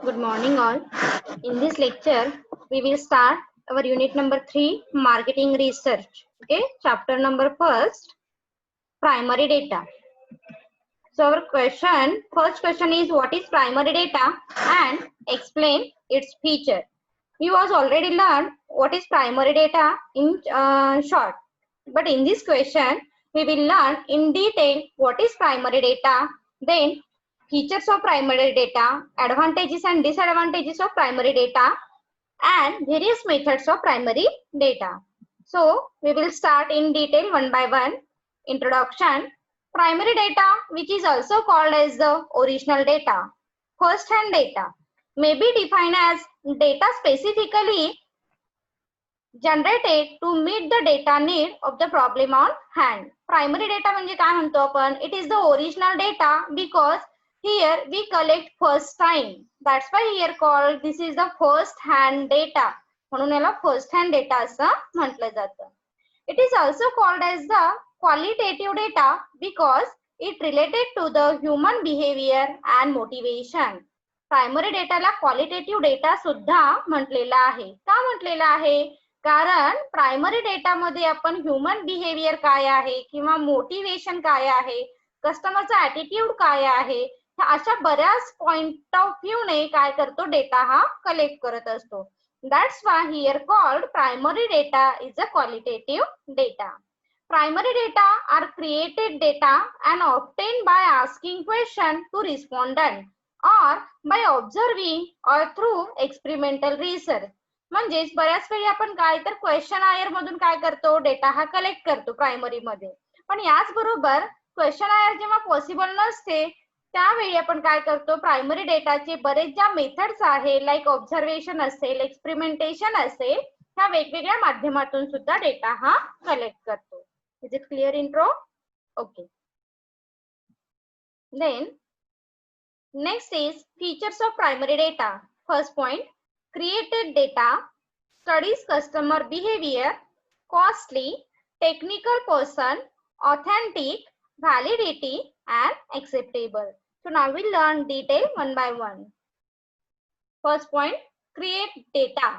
Good morning, all. In this lecture, we will start our unit number 3, marketing research. Okay, chapter number first, primary data. So, our first question is what is primary data and explain its feature. We was already learned what is primary data in short, but in this question, we will learn in detail what is primary data, then features of primary data, advantages and disadvantages of primary data, and various methods of primary data. So we will start in detail one by one. Introduction. Primary data, which is also called as the original data, first-hand data, may be defined as data specifically generated to meet the data need of the problem on hand. Primary data म्हणजे काय म्हणतो आपण? It is the original data because here we collect first time. That's why here called this is the first hand data. म्हणून याला first hand data असं म्हटलं जातं. It is also called as the qualitative data because it related to the human behavior and motivation. Primary डेटाला qualitative data सुद्धा म्हटलेला आहे. का म्हटलेला आहे? कारण प्रायमरी डेटामध्ये आपण ह्युमन बिहेवियर काय आहे किंवा मोटिवेशन काय आहे, कस्टमरचा ऍटिट्यूड काय आहे, अशा बऱ्याच पॉइंट ऑफ व्ह्यूने काय करतो डेटा हा कलेक्ट करत असतो. That's why here called primary data is a qualitative data. Primary data are created data and obtained by asking question to respondent or by observing or through experimental research. म्हणजेच बऱ्याच वेळी आपण काय तर question Iyer मधून काय करतो डेटा हा कलेक्ट करतो प्रायमरी मध्ये. पण याच बरोबर क्वेश्चन आयर जेव्हा पॉसिबल नसते त्यावेळी आपण काय करतो प्रायमरी डेटाचे बरेच ज्या मेथड्स आहे लाईक ऑब्झर्वेशन असेल, एक्सपेरिमेंटेशन असेल, ह्या वेगवेगळ्या माध्यमातून सुद्धा डेटा हा कलेक्ट करतो. Is it clear intro? Okay. Then next is features of primary data. First point, created data, studies customer behavior, costly, technical person, authentic, validity and acceptable. So now we'll learn detail one by one. First point, create data.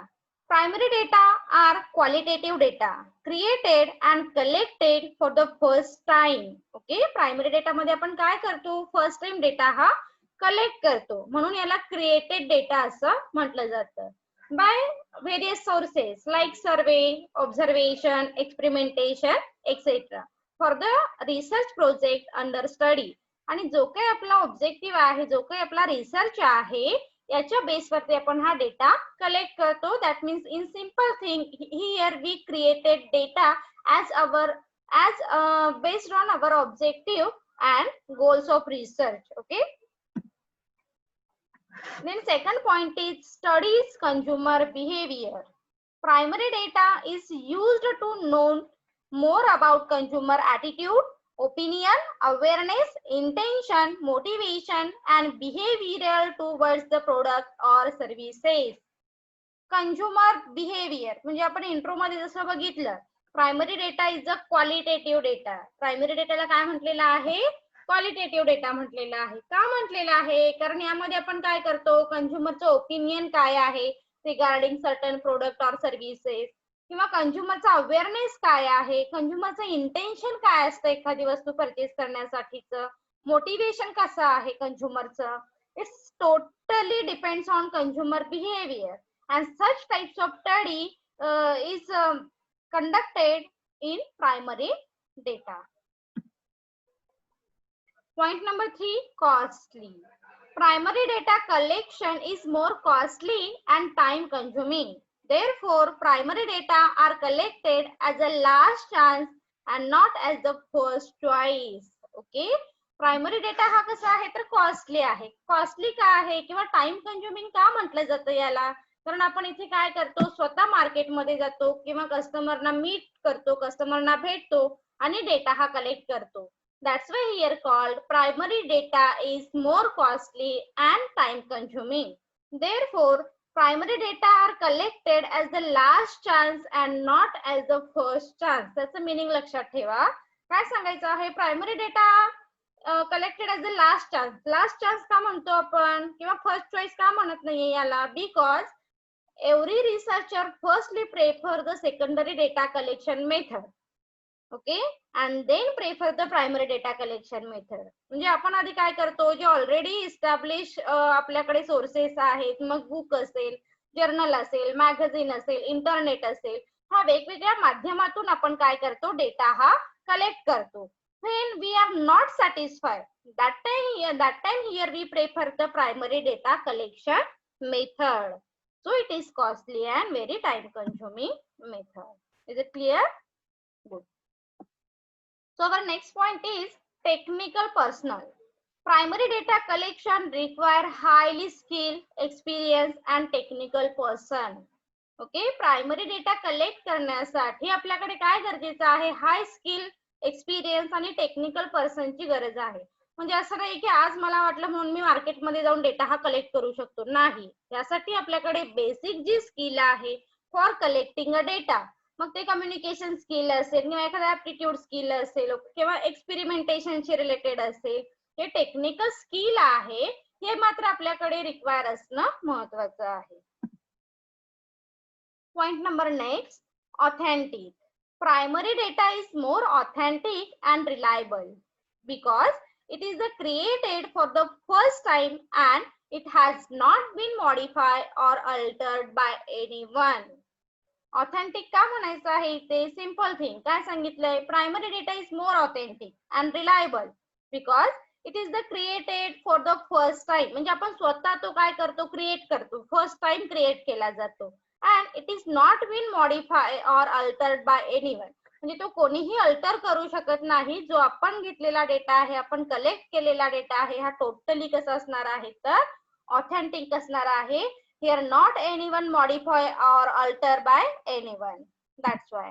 Primary data are qualitative data created and collected for the first time. Okay, primary data मध्ये आपण काय करतो? First time data हा collect करतो, म्हणून याला created data असं म्हटलं जातं. By various sources like survey, observation, experimentation etcetera for the research project under study. आणि जो काही आपला ऑब्जेक्टिव्ह आहे, जो काही आपला रिसर्च आहे, याच्या बेसवरती आपण हा डेटा कलेक्ट करतो. That means in simple thing here we created data as based on our objective and goals of research. Okay, then second point is studies consumer behavior. Primary data is used to know more about consumer attitude, opinion, awareness, intention, motivation and behavioral towards the product or services. Consumer behaviour म्हणजे आपण intro मध्ये जसं बघितलं, primary data is a qualitative data. Primary डेटाला काय म्हटलेलं आहे? Qualitative data म्हटलेला आहे. का म्हटलेलं आहे? कारण यामध्ये आपण काय करतो, कंझ्युमरचं ओपिनियन काय आहे regarding certain product or services, किंवा कंझ्युमरचा अवेअरनेस काय आहे, कंझ्युमरचं इंटेन्शन काय असतं एखादी वस्तू परचेस करण्यासाठीचं, मोटिवेशन कसं आहे कंझ्युमरचं. It's totally depends on consumer behaviour and such types of study is conducted in primary data. Point number 3, costly. Primary data collection is more costly and time consuming. Therefore, primary data are collected as a last chance and not as the first choice. Okay, primary data हा कसा आहे तर costly आहे. Costly का आहे किंवा time कंझ्युमिंग का म्हटलं जातं याला? कारण आपण इथे काय करतो, स्वतः मार्केटमध्ये जातो किंवा कस्टमरना मीट करतो, कस्टमरना भेटतो आणि डेटा हा कलेक्ट करतो. That's why here called primary data is more costly and time consuming. Therefore primary data are collected as the last chance and not as the first chance. त्याचं मिनिंग लक्षात ठेवा. काय सांगायचं आहे? Primary data collected as a last chance का म्हणतो आपण किंवा फर्स्ट चॉईस का म्हणत नाहीये याला? Because every researcher firstly prefer the secondary data collection method, okay, and then prefer the primary data collection method. म्हणजे आपण आधी काय करतो, जे ऑलरेडी इस्टॅब्लिश आपल्याकडे सोर्सेस आहेत, मग बुक असेल, जर्नल असेल, मॅगझिन असेल, इंटरनेट असेल, हा वेगवेगळ्या माध्यमातून आपण काय करतो, डेटा हा कलेक्ट करतो. When we are not satisfied, that time here we prefer the primary data collection method. So it is costly and very time consuming method. Is it clear? Good. So our next point is technical personnel. Primary data collection require highly skilled, experienced and technical person. Okay, primary data collect करण्यासाठी आपल्याकडे काय गरजेचं आहे? हाय skill, experience आणि technical पर्सनची गरज आहे. म्हणजे असं नाही की आज मला वाटलं म्हणून मी मार्केटमध्ये जाऊन डेटा हा कलेक्ट करू शकतो, नाही. यासाठी आपल्याकडे बेसिक जी स्किल आहे फॉर कलेक्टिंग अ डेटा, मग ते कम्युनिकेशन स्किल असेल किंवा एखादा ऍप्टिट्यूड स्किल असेल किंवा एक्सपेरिमेंटेशनशी रिलेटेड असेल, हे टेक्निकल स्किल आहे, हे मात्र आपल्याकडे रिक्वायर असणं महत्वाचं आहे. Point number next, authentic. Primary data is more authentic and reliable because it is created for the first time and it has not been modified or altered by anyone. Authentic का म्हणायचं आहे इथे? Simple thing काय सांगितलंय? Primary data is more authentic and reliable because it is the created for the first time. म्हणजे आपण स्वतः तो काय करतो, क्रिएट करतो, फर्स्ट टाइम क्रिएट केला जातो. And it is not been modify or altered by anyone. म्हणजे तो कोणीही अल्टर करू शकत नाही. जो आपण घेतलेला डेटा आहे, आपण कलेक्ट केलेला डेटा आहे, हा टोटली कसा असणार आहे तर ऑथेंटिक असणार आहे. Here not anyone modify or alter by anyone. That's why.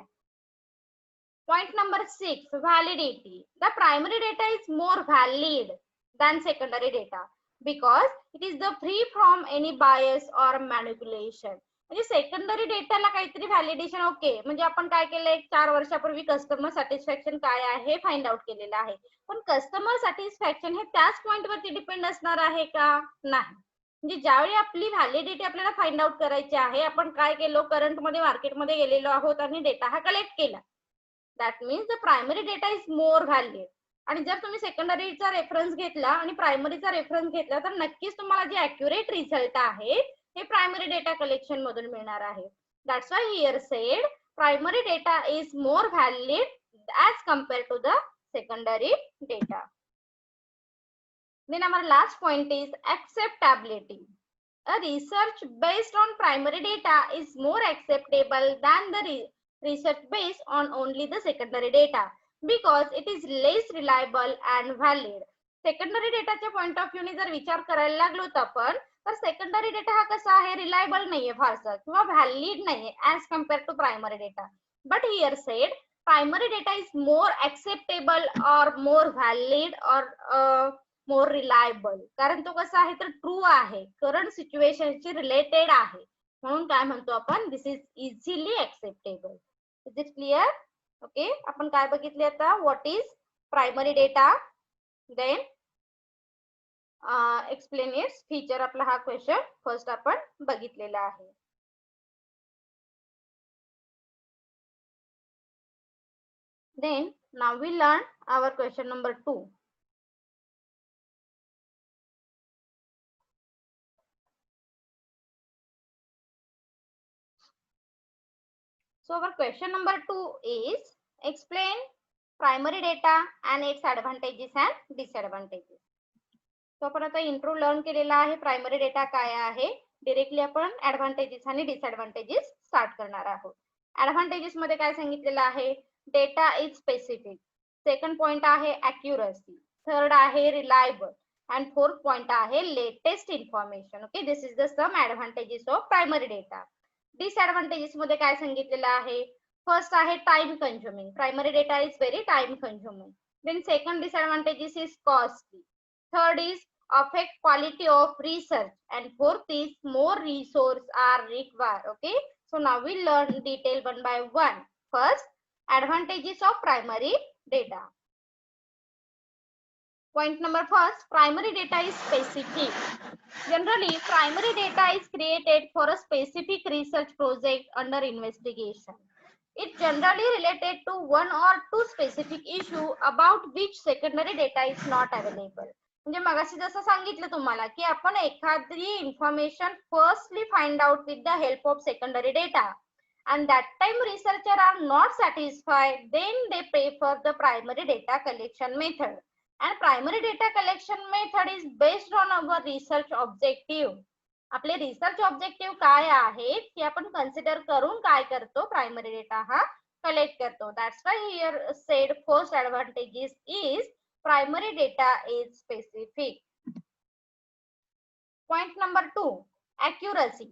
Point number 6, validity. The primary data is more valid than secondary data because it is the free from any bias or manipulation. म्हणजे secondary डेटाला काहीतरी validation okay, म्हणजे आपण काय केलंय, 4 वर्षापूर्वी customer satisfaction काय आहे फाइंड आउट केलेलं आहे. पण कस्टमर सॅटिस्फॅक्शन हे त्याच पॉइंट वरती डिपेंड असणार आहे का? नाही. म्हणजे ज्यावेळी आपली व्हॅलिडिटी आपल्याला फाइंड आउट करायची आहे, आपण काय केलो, करंट मध्ये मार्केटमध्ये गेलेलो आहोत आणि डेटा हा कलेक्ट केला. That means the primary data is more valid. आणि जर तुम्ही सेकंडरीचा रेफरन्स घेतला आणि प्रायमरीचा रेफरन्स घेतला तर नक्कीच तुम्हाला जे अॅक्युरेट रिझल्ट आहे हे प्रायमरी डेटा कलेक्शन मधून मिळणार आहे. That's why here said primary data is more valid as compare to the secondary data. Then our last point is acceptability. A research based on primary data is more acceptable than the research based on only the secondary data because it is less reliable and valid. Secondary डेटाच्या point of view ने जर विचार करायला लागलो आपण तर secondary data हा कसा आहे, रिलायबल नाहीये फारसा किंवा व्हॅलिड नाहीये as compare to primary data. But here said primary data is more acceptable or more valid और मोर रिलायबल. कारण तो कसा आहे तर ट्रू आहे, करंट सिच्युएशनशी रिलेटेड आहे, म्हणून काय म्हणतो आपण, this is easily acceptable. Is it clear? Okay, आपण काय बघितले आता, what is primary data, then explain its feature. आपला हा क्वेश्चन फर्स्ट आपण बघितलेला आहे. Then now we learn our question number 2. So our question number 2 is explain primary data and its advantages and disadvantages. So आपण आता intro learn केलेला आहे, primary data काय आहे. डायरेक्टली आपण ऍडव्हान्टेजेस आणि डिसएडव्हान्टेजेस स्टार्ट करणार आहोत. ऍडव्हान्टेजेस मध्ये काय सांगितलेलं आहे, data is specific. Second point आहे अॅक्युरसी. थर्ड आहे रिलायबल and fourth point आहे latest information. Okay, this is the some advantages of primary data. Disadvantages मध्ये काय सांगितलेलं आहे, फर्स्ट आहे time consuming. Primary data is very time consuming. Then second disadvantages is costly. Third is affect quality of research and fourth is more resources are required. Okay, so now we learn detail one by one. First, advantages of primary data. Point number first, primary data is specific. Generally, primary data is created for a specific research project under investigation. It generally related to one or two specific issue about which secondary data is not available. म्हणजे मगाशी जसं सांगितलं तुम्हाला की आपण एखादी information firstly find out with the help of secondary data and that time researchers are not satisfied, then they prefer the primary data collection method. And primary data collection method is based on our research objective. आपले research objective काय आहेत ते आपण consider करून काय करतो, primary data हा collect करतो. That's why here said first advantages is primary data is specific. Point number 2, accuracy.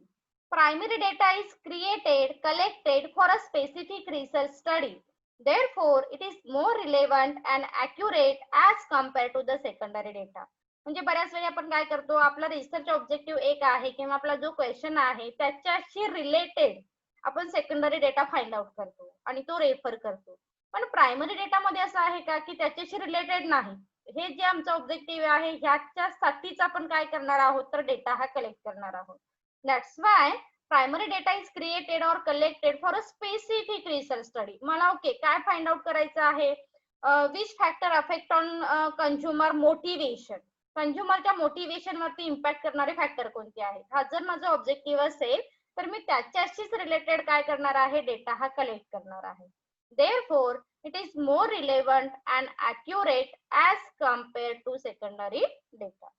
Primary data is created, collected for a specific research study. Therefore, it is more relevant and accurate as compared to the secondary data. म्हणजे बऱ्याच वेळी आपण काय करतो, आपला research objective एक आहे किंवा आपला जो क्वेश्चन आहे त्याच्याशी रिलेटेड आपण सेकंडरी डेटा फाइंड आउट करतो आणि तो रेफर करतो. पण प्रायमरी डेटा मध्ये असं आहे का की त्याच्याशी रिलेटेड नाही, हे जे आमचं ऑब्जेक्टिव्ह आहे ह्याच्यासाठीच आपण काय करणार आहोत तर डेटा हा कलेक्ट करणार आहोत. That's why primary data is created or collected for a specific research study. मला ओके काय फाइंड आउट करायचं आहे, which factor affect on consumer motivation. कंझ्युमरच्या मोटिवेशन वरती इम्पॅक्ट करणारे फॅक्टर कोणते आहेत, हा जर माझा ऑब्जेक्टिव्ह असेल तर मी त्याच्याशीच रिलेटेड काय करणार आहे, डेटा हा कलेक्ट करणार आहे. Therefore, it is more relevant and accurate as compared to secondary data.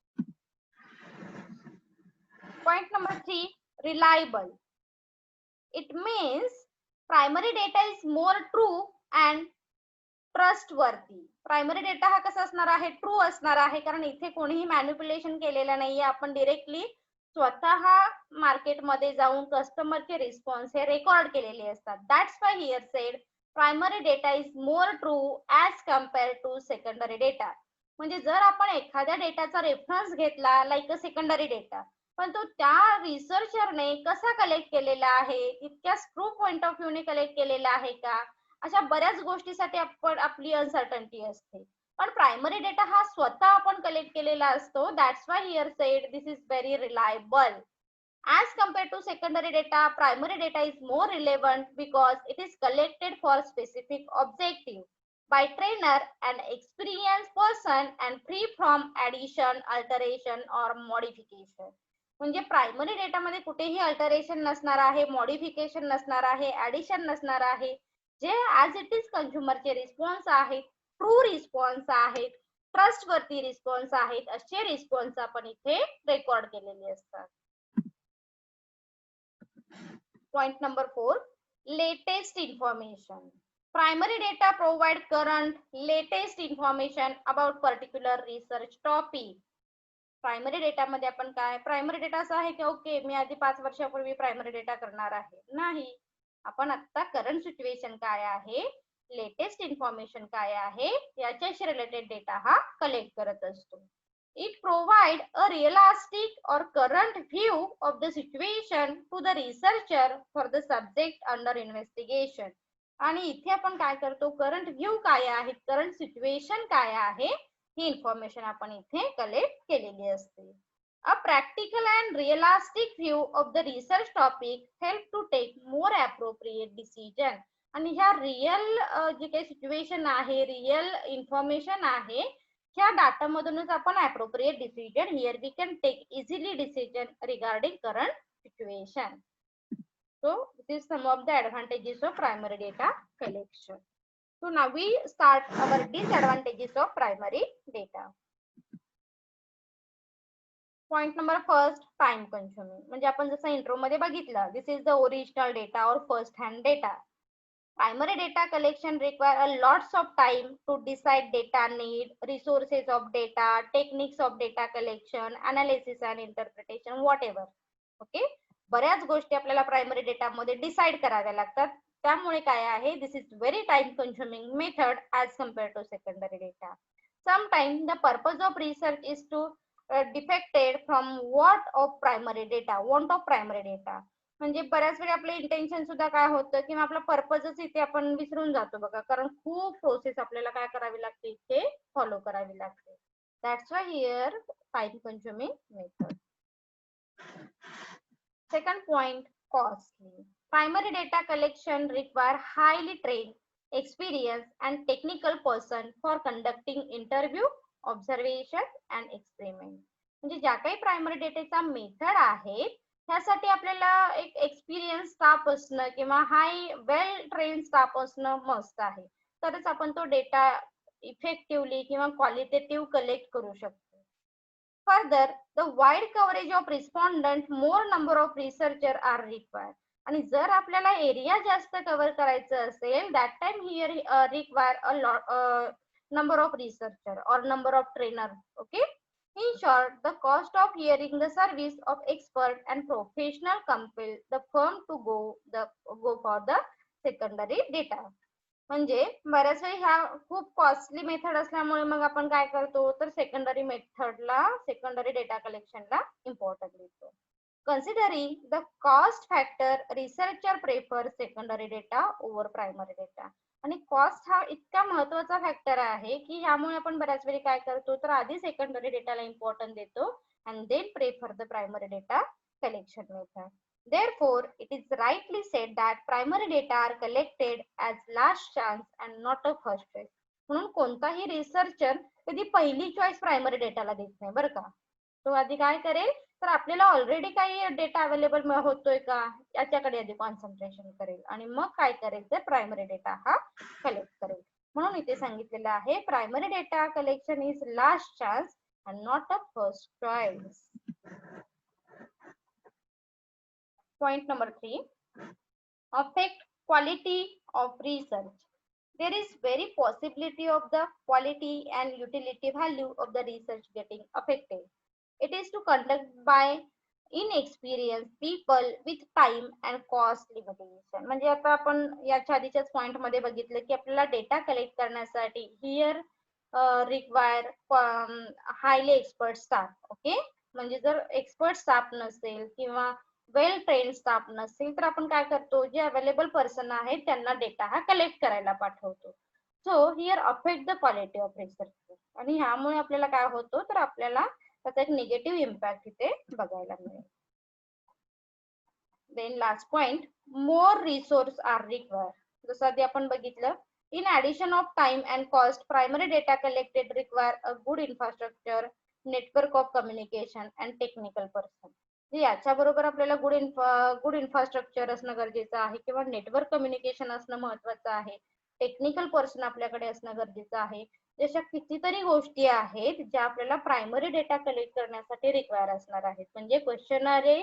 Point number 3, reliable. It means primary data is more true and trustworthy. Primary data हा कसा असणार आहे, ट्रू असणार आहे, कारण इथे कोणीही मॅनिप्युलेशन केलेलं नाहीये. आपण डिरेक्टली स्वतः मार्केटमध्ये जाऊन कस्टमरचे रिस्पॉन्स हे रेकॉर्ड केलेले असतात. That's why here said primary data is more true as compared to secondary data. म्हणजे जर आपण एखाद्या डेटाचा रेफरन्स घेतला लाईक अ सेकंडरी डेटा, पण तो त्या रिसर्चरने कसा कलेक्ट केलेला आहे, तितक्या ट्रू पॉइंट ऑफ व्ह्यूने कलेक्ट केलेला आहे का, अशा बऱ्याच गोष्टीसाठी आपण आपली अनसर्टन्टी असते. पण प्रायमरी डेटा हा स्वतः आपण कलेक्ट केलेला असतो. That's why here said this is very reliable. As compared to secondary data, primary data is more relevant because it is collected for specific objective by trainer and experienced person and free from addition, alteration or modification. म्हणजे primary data मध्ये कुठेही alteration नसणार आहे, modification नसणार आहे, addition नसणार आहे. जे ऍज इट इज कंझ्युमरचे रिस्पॉन्स आहेत, ट्रू रिस्पॉन्स आहेत, ट्रस्टवरती रिस्पॉन्स आहेत, असे रिस्पॉन्स आपण इथे रेकॉर्ड केलेले असतात. Point number 4, latest information. Primary data provide current, latest information about particular research topic. Primary data मध्ये आपण काय, प्रायमरी डेटा असा आहे की ओके मी आधी 5 वर्षापूर्वी प्रायमरी डेटा करणार आहे, नाही, आपण आता करंट सिच्युएशन काय आहे, लेटेस्ट इन्फॉर्मेशन काय आहे याच्याशी रिलेटेड डेटा हा कलेक्ट करत असतो. It provide a realistic or current view of the situation to the researcher for the subject under investigation. आणि इथे आपण काय करतो, करंट व्ह्यू काय आहे, करंट सिच्युएशन काय आहे, ही इन्फॉर्मेशन आपण इथे कलेक्ट केलेली असते. A practical and realistic view of the research topic help to take more appropriate decision. आणि ह्या रियल जे काही सिच्युएशन आहे, रियल इन्फॉर्मेशन आहे, ह्या डाटा मधूनच आपण appropriate decision, here we can take easily decision regarding current situation. So this is some of the advantages of primary data collection. So now we start our disadvantages of primary data. Point number first, time consuming. म्हणजे आपण जसं intro मध्ये बघितलं, this is the original data or first hand data. Primary data collection require a lots of time to decide data need, resources of data, techniques of data collection, analysis and interpretation, whatever. Okay, बऱ्याच गोष्टी आपल्याला primary data मध्ये decide कराव्या लागतात. त्यामुळे काय आहे, this is very time consuming method as compare to secondary data. Sometimes the purpose of research is to defected from want of primary data. म्हणजे बऱ्याच वेळी आपलं इंटेन्शन सुद्धा काय होतं किंवा आपला पर्पजच इथे आपण विसरून जातो बघा, कारण खूप प्रोसेस आपल्याला काय करावी लागते, इथे फॉलो करावी लागते. That's why here time consuming method. Second point, costly. Primary data collection require highly trained, experienced and technical person for conducting interview, observation and experiment. म्हणजे ज्या काही प्रायमरी डेटाचा मेथड आहे त्यासाठी आपल्याला एक एक्सपिरियन्स स्टाफ असणं किंवा हाय वेल ट्रेन स्टाफ असणं मस्ट आहे, तरच आपण तो डेटा इफेक्टिव्हली किंवा क्वालिटेटिव्ह कलेक्ट करू शकतो. Further, the wide coverage of respondent, more number of researcher are required. आणि जर आपल्याला एरिया जास्त कव्हर करायचं असेल, that time here require a lot number of researcher or number of trainer. Okay. In short, the cost of hearing the service of expert and professional compel the firm to go for the secondary data. म्हणजे बऱ्याच वेळी ह्या खूप costly method असल्यामुळे मग आपण काय करतो तर सेकंडरी मेथडला, सेकंडरी डेटा कलेक्शनला इम्पॉर्टन्स देतो. Considering the cost factor, researcher prefer secondary data over primary data. आणि कॉस्ट हा इतका महत्वाचा फॅक्टर आहे की ह्यामुळे आपण बऱ्याच वेळी काय करतो तर आधी सेकंडरी डेटाला इम्पॉर्टन्स देतो and then prefer the primary data collection method. Therefore, it is rightly said that primary data are collected as last chance and not a first choice. म्हणून कोणताही रिसर्चर कधी पहिली चॉईस प्रायमरी डेटाला देत नाही बरं का. तो आधी काय करेल तर आपल्याला ऑलरेडी काही डेटा अवेलेबल होतोय का याच्याकडे आधी कॉन्सन्ट्रेशन करेल आणि मग काय करेल तर प्रायमरी डेटा हा कलेक्ट करेल. म्हणून इथे सांगितलेलं आहे primary data collection is last chance and not a first choice. Point number 3, affect quality of research. There is very possibility of the quality and utility value of the research getting affected. It is to conduct by inexperienced people with time and cost limitation. म्हणजे आता आपण याच्या आधीच्याच point मध्ये बघितलं की आपल्याला data collect करण्यासाठी here require highly expert staff. Okay, म्हणजे जर एक्सपर्ट स्टाफ नसेल किंवा वेल ट्रेन स्टाफ नसेल तर आपण काय करतो जे अवेलेबल पर्सन आहेत त्यांना डेटा हा कलेक्ट करायला पाठवतो. So here affect the quality of research. आणि ह्यामुळे आपल्याला काय होतो तर आपल्याला त्याचा एक निगेटिव्ह इम्पॅक्ट इथे बघायला मिळेल. देन लास्ट पॉइंट, मोर रिसोर्स आर रिक्वायर्ड. जसं आधी आपण बघितलं, in addition of time and cost primary data collected require a good infrastructure, network of communication and technical person. याच्या बरोबर आपल्याला गुड इन्फ्रास्ट्रक्चर असणं गरजेचं आहे किंवा नेटवर्क कम्युनिकेशन असणं महत्वाचं आहे, टेक्निकल पर्सन आपल्याकडे असणं गरजेचं आहे. जशा कितीतरी गोष्टी आहेत ज्या आपल्याला प्रायमरी डेटा कलेक्ट करण्यासाठी रिक्वायर असणार आहेत. म्हणजे क्वेश्चनरी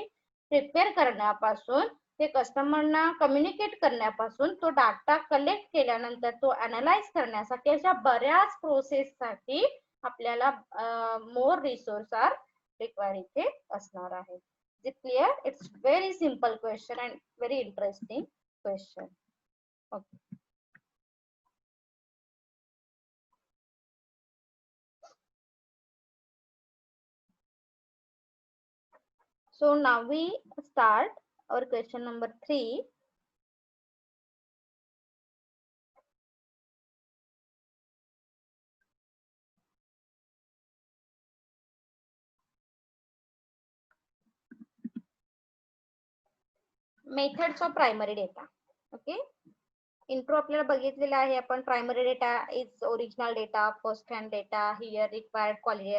प्रिपेअर करण्यापासून ते कस्टमरना कम्युनिकेट करण्यापासून तो डाटा कलेक्ट केल्यानंतर तो अनालाइज करण्यासाठी अशा बऱ्याच प्रोसेससाठी आपल्याला मोर रिसोर्स आर रिक्वायर इथे असणार आहे. Is it clear? It's very simple question and very interesting question. Okay. So now we start our question number 3. Methods of primary data. Okay. Intro आपल्याला बघितलेला आहे आपण. Primary data is original data, first hand data, here required quality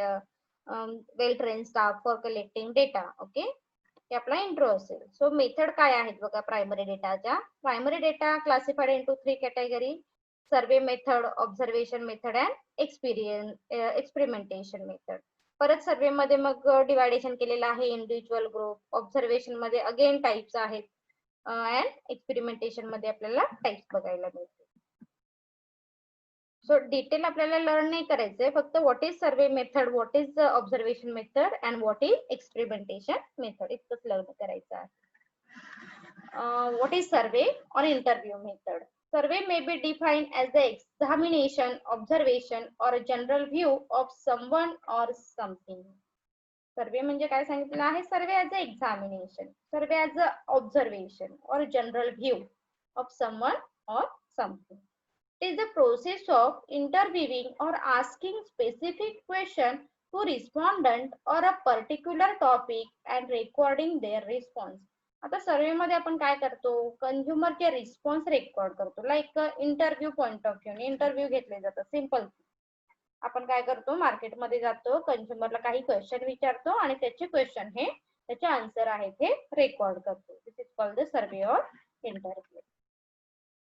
well train staff for collecting data. Okay, हे आपला intro असेल. So method काय आहेत बघा प्रायमरी डेटाच्या. Primary data classified into 3 category, survey method, observation method and experimentation method. परत सर्वे मध्ये मग डिवायडेशन केलेलं आहे इंडिव्हिज्युअल ग्रुप. ऑब्झर्वेशन मध्ये अगेन टाइप्स आहेत अँड एक्सपेरिमेंटेशन मध्ये आपल्याला टाइप्स बघायला मिळते. सो डिटेल आपल्याला लर्न नाही करायचंय, फक्त what is survey method, what is observation method and what is experimentation method इतकंच लर्न करायचं आहे. What is survey or interview method. Survey may be defined as the examination, observation or a general view of someone or something. Survey म्हणजे काय सांगितलं आहे, survey as a examination, survey as a observation or general view of someone or something. It is the process of interviewing or asking specific question to respondent or a particular topic and recording their response. आता सर्वे मध्ये आपण काय करतो, कंझ्युमरचे response record करतो. Like interview point of view interview घेतले जातात. Simple. आपण काय करतो, मार्केटमध्ये जातो, कंझ्युमरला काही क्वेश्चन विचारतो आणि त्याचे क्वेश्चन हे त्याचे आन्सर आहेत हे रेकॉर्ड करतो. This is called the survey or interview.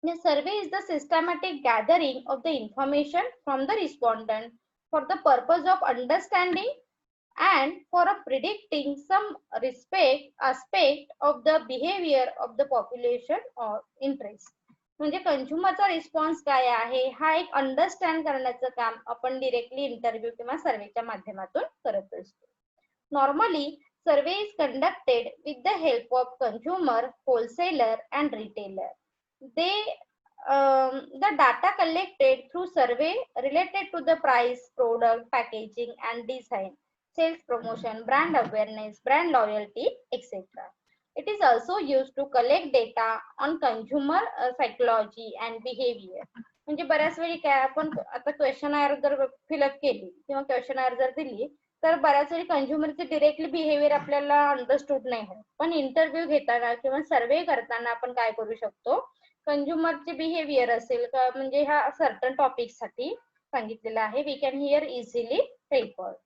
The survey is the systematic gathering of the information from the respondent for the purpose of understanding and for predicting some aspect of the behavior of the population or interest. म्हणजे कंझ्युमरचा response काय आहे हा एक understand करण्याचं काम आपण directly interview किंवा सर्वेच्या माध्यमातून करत असतो. Normally survey is conducted with the help of consumer, wholesaler and retailer. The data collected through survey related to the price, product, packaging and design, sales promotion, brand awareness, brand loyalty, etc. It is also used to collect data on consumer psychology and behavior. म्हणजे बऱ्याच वेळी काय आपण आता questionnaire जर fill up केली किंवा questionnaire जर दिली तर बऱ्याच वेळी कंझ्युमरचे डिरेक्टली बिहेवियर आपल्याला अंडरस्टूड नाही होत. पण इंटरव्ह्यू घेताना किंवा सर्वे करताना आपण काय करू शकतो, कंझ्युमरचे बिहेवियर असेल का म्हणजे ह्या सर्टन टॉपिक साठी सांगितलेलं आहे. We can hear easily record.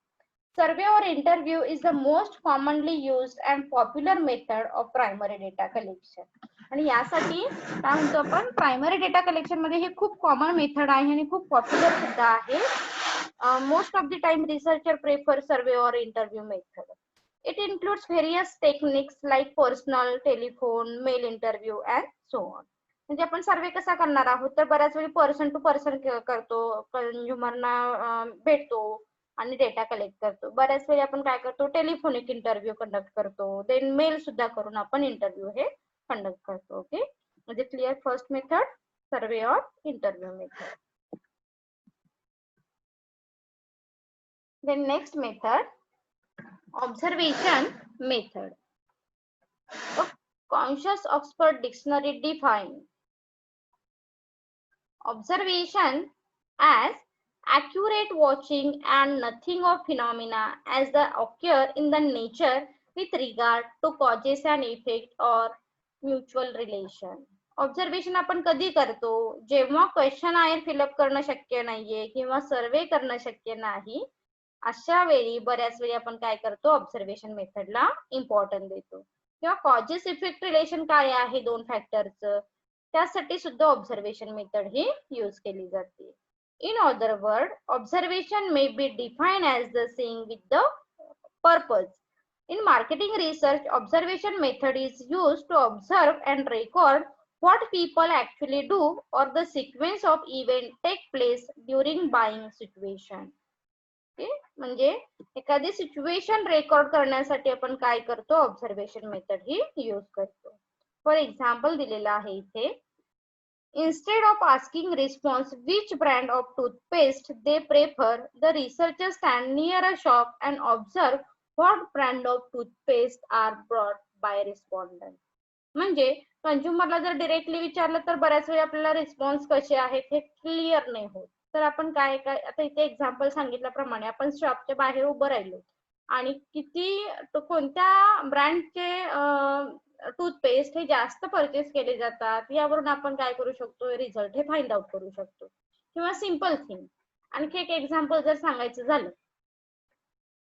Survey or interview is the most commonly used and popular method of primary data collection. आणि यासाठी काय म्हणतो आपण, प्रायमरी डेटा कलेक्शन मध्ये हे खूप कॉमन मेथड आहे आणि खूप पॉप्युलर सुद्धा आहे. Most of the time researcher prefer survey or interview method. It includes various techniques like personal, telephone, mail interview and so on. म्हणजे आपण सर्वे कसा करणार आहोत तर बऱ्याच वेळी पर्सन टू पर्सन करतो, कंझ्युमरना भेटतो आणि डेटा कलेक्ट करतो. बऱ्याच वेळी आपण काय करतो, टेलिफोनिक इंटरव्ह्यू कंडक्ट करतो, देन मेल सुद्धा करून आपण इंटरव्ह्यू हे कंडक्ट करतो. ओके, म्हणजे clear. First method survey or interview method. Then next method observation method. A conscious Oxford Dictionary define observation as accurate watching and nothing of phenomena as they occur in the nature with regard to causes and effect or mutual relation. Observation आपण कधी करतो, जेव्हा questionnaire fill up करणं शक्य नाहीये किंवा सर्वे करणं शक्य नाही, अशा वेळी बऱ्याच वेळी आपण काय करतो, ऑब्झर्वेशन मेथडला इम्पॉर्टन्स देतो. किंवा कॉजेस इफेक्ट रिलेशन काय आहे दोन फॅक्टरचं, त्यासाठी सुद्धा ऑब्झर्वेशन मेथड ही यूज केली जाते. In other word, observation may be defined as the seeing with the purpose. In marketing research, observation method is used to observe and record what people actually do or the sequence of events take place during buying situation. म्हणजे एखादी situation record करण्यासाठी आपण काय करतो, observation method ही use करतो. For example दिलेलं आहे इथे, instead of asking response which brand of toothpaste they prefer, the researcher stand near a shop and observe what brand of toothpaste are brought by respondent. म्हणजे कंझ्युमरला जर directly विचारलं तर बऱ्याच वेळी आपल्याला रिस्पॉन्स कसे आहेत हे क्लिअर नाही होत. तर आपण काय काय आता इथे एक्झाम्पल सांगितल्याप्रमाणे आपण शॉपच्या बाहेर उभं राहिलो आणि किती कोणत्या ब्रँडचे टूथपेस्ट हे जास्त परचेस केले जातात यावरून आपण काय करू शकतो, रिझल्ट हे फाइंड आउट करू शकतो. किंवा सिंपल थिंग, आणखी एक एक्झाम्पल जर सांगायचं झालं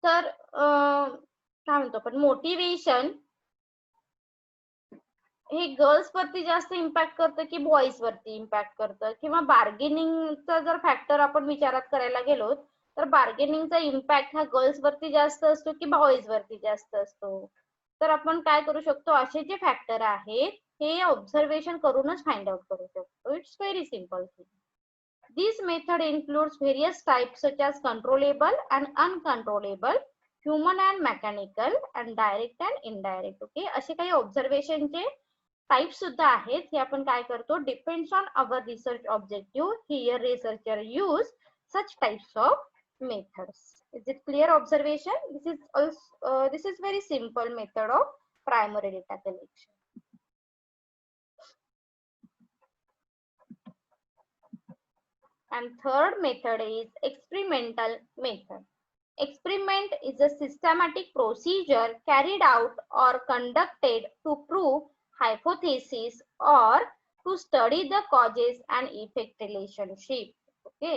तर काय म्हणतो आपण, मोटिवेशन हे गर्ल्स वरती जास्त इम्पॅक्ट करतं की बॉईज वरती इम्पॅक्ट करतं, किंवा बार्गेनिंगचा जर फॅक्टर आपण विचारात करायला गेलो तर बार्गेनिंगचा इम्पॅक्ट हा गर्ल्स वरती जास्त असतो की बॉईज वरती जास्त असतो. तर आपण काय करू शकतो, असे जे फॅक्टर आहेत हे ऑब्झर्वेशन करूनच फाइंड आउट करू शकतो. It's very simple thing. This method includes various types such as controllable and uncontrollable, human and mechanical, and direct and indirect. Okay, असे काही ऑब्झर्वेशनचे टाइप सुद्धा आहेत. हे आपण काय करतो, depends on our research objective. Here researcher use such types of methods. Is it clear? Observation, this is very simple method of primary data collection. And third method is experimental method. Experiment is a systematic procedure carried out or conducted to prove hypothesis or to study the causes and effect relationship. Okay,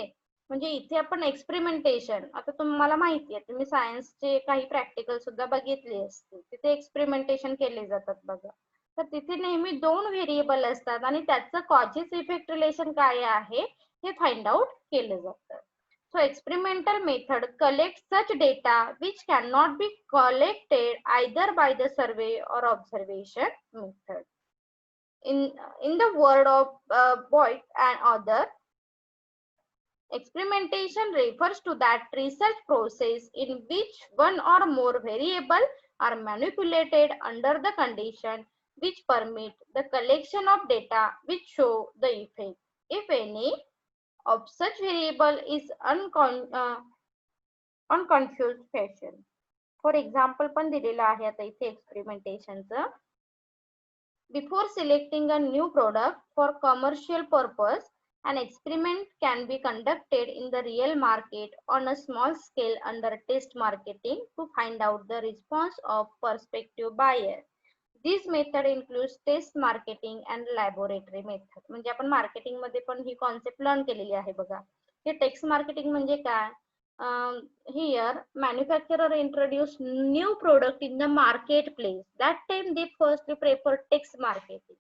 म्हणजे इथे आपण experimentation, आता तुम्हाला माहिती आहे, तुम्ही सायन्सचे काही practical सुद्धा बघितले असतील, तिथे एक्सपेरिमेंटेशन केले जातात बघा. तर तिथे नेहमी दोन व्हेरिएबल असतात आणि त्याचं कॉजेस इफेक्ट रिलेशन काय आहे हे फाइंड आउट केलं जातं. So experimental method collects such data which cannot be collected either by the survey or observation method. In the word of Boyd and other, experimentation refers to that research process in which one or more variables are manipulated under the condition which permit the collection of data which show the effect, if any, of such variable is unconfused fashion. For example पण दिलेलं आहे आता इथे एक्सपेरिमेंटेशनचं. Before selecting a new product for commercial purpose, an experiment can be conducted in the real market on a small scale under test marketing to find out the response of prospective buyer. This method includes test marketing and laboratory method. म्हणजे आपण marketing मध्ये पण ही concept learn केलेली आहे बघा. हे text marketing म्हणजे काय? Here manufacturer introduce new product in the marketplace. That time they first prefer text marketing.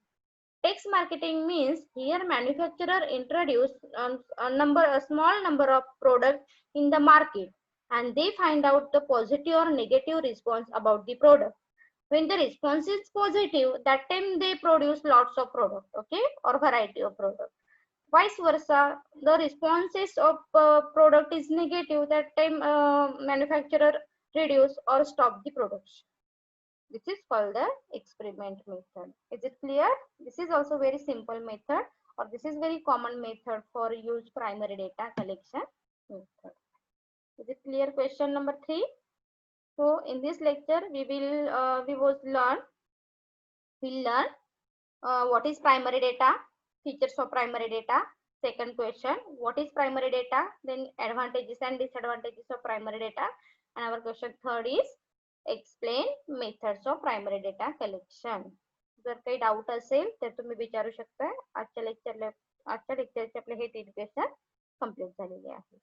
Text marketing means here manufacturer introduce a small number of products in the market and they find out the positive or negative response about the product. When the response is positive, that time they produce lots of product, okay, or variety of product. Vice versa, the responses of product is negative, that time manufacturer reduce or stop the production. This is called the experiment method. Is it clear? This is also very simple method, or this is very common method for use primary data collection method. Is it clear? Question number 3. So in this lecture we will learn what is primary data, features of primary data. Second question, what is primary data, then advantages and disadvantages of primary data, and our question third is explain methods of primary data collection. जर काही doubt असेल तर तुम्ही विचारू शकता. आजच्या लेक्चरचे आपले हे 3 क्वेश्चन कंप्लीट झालेले आहेत.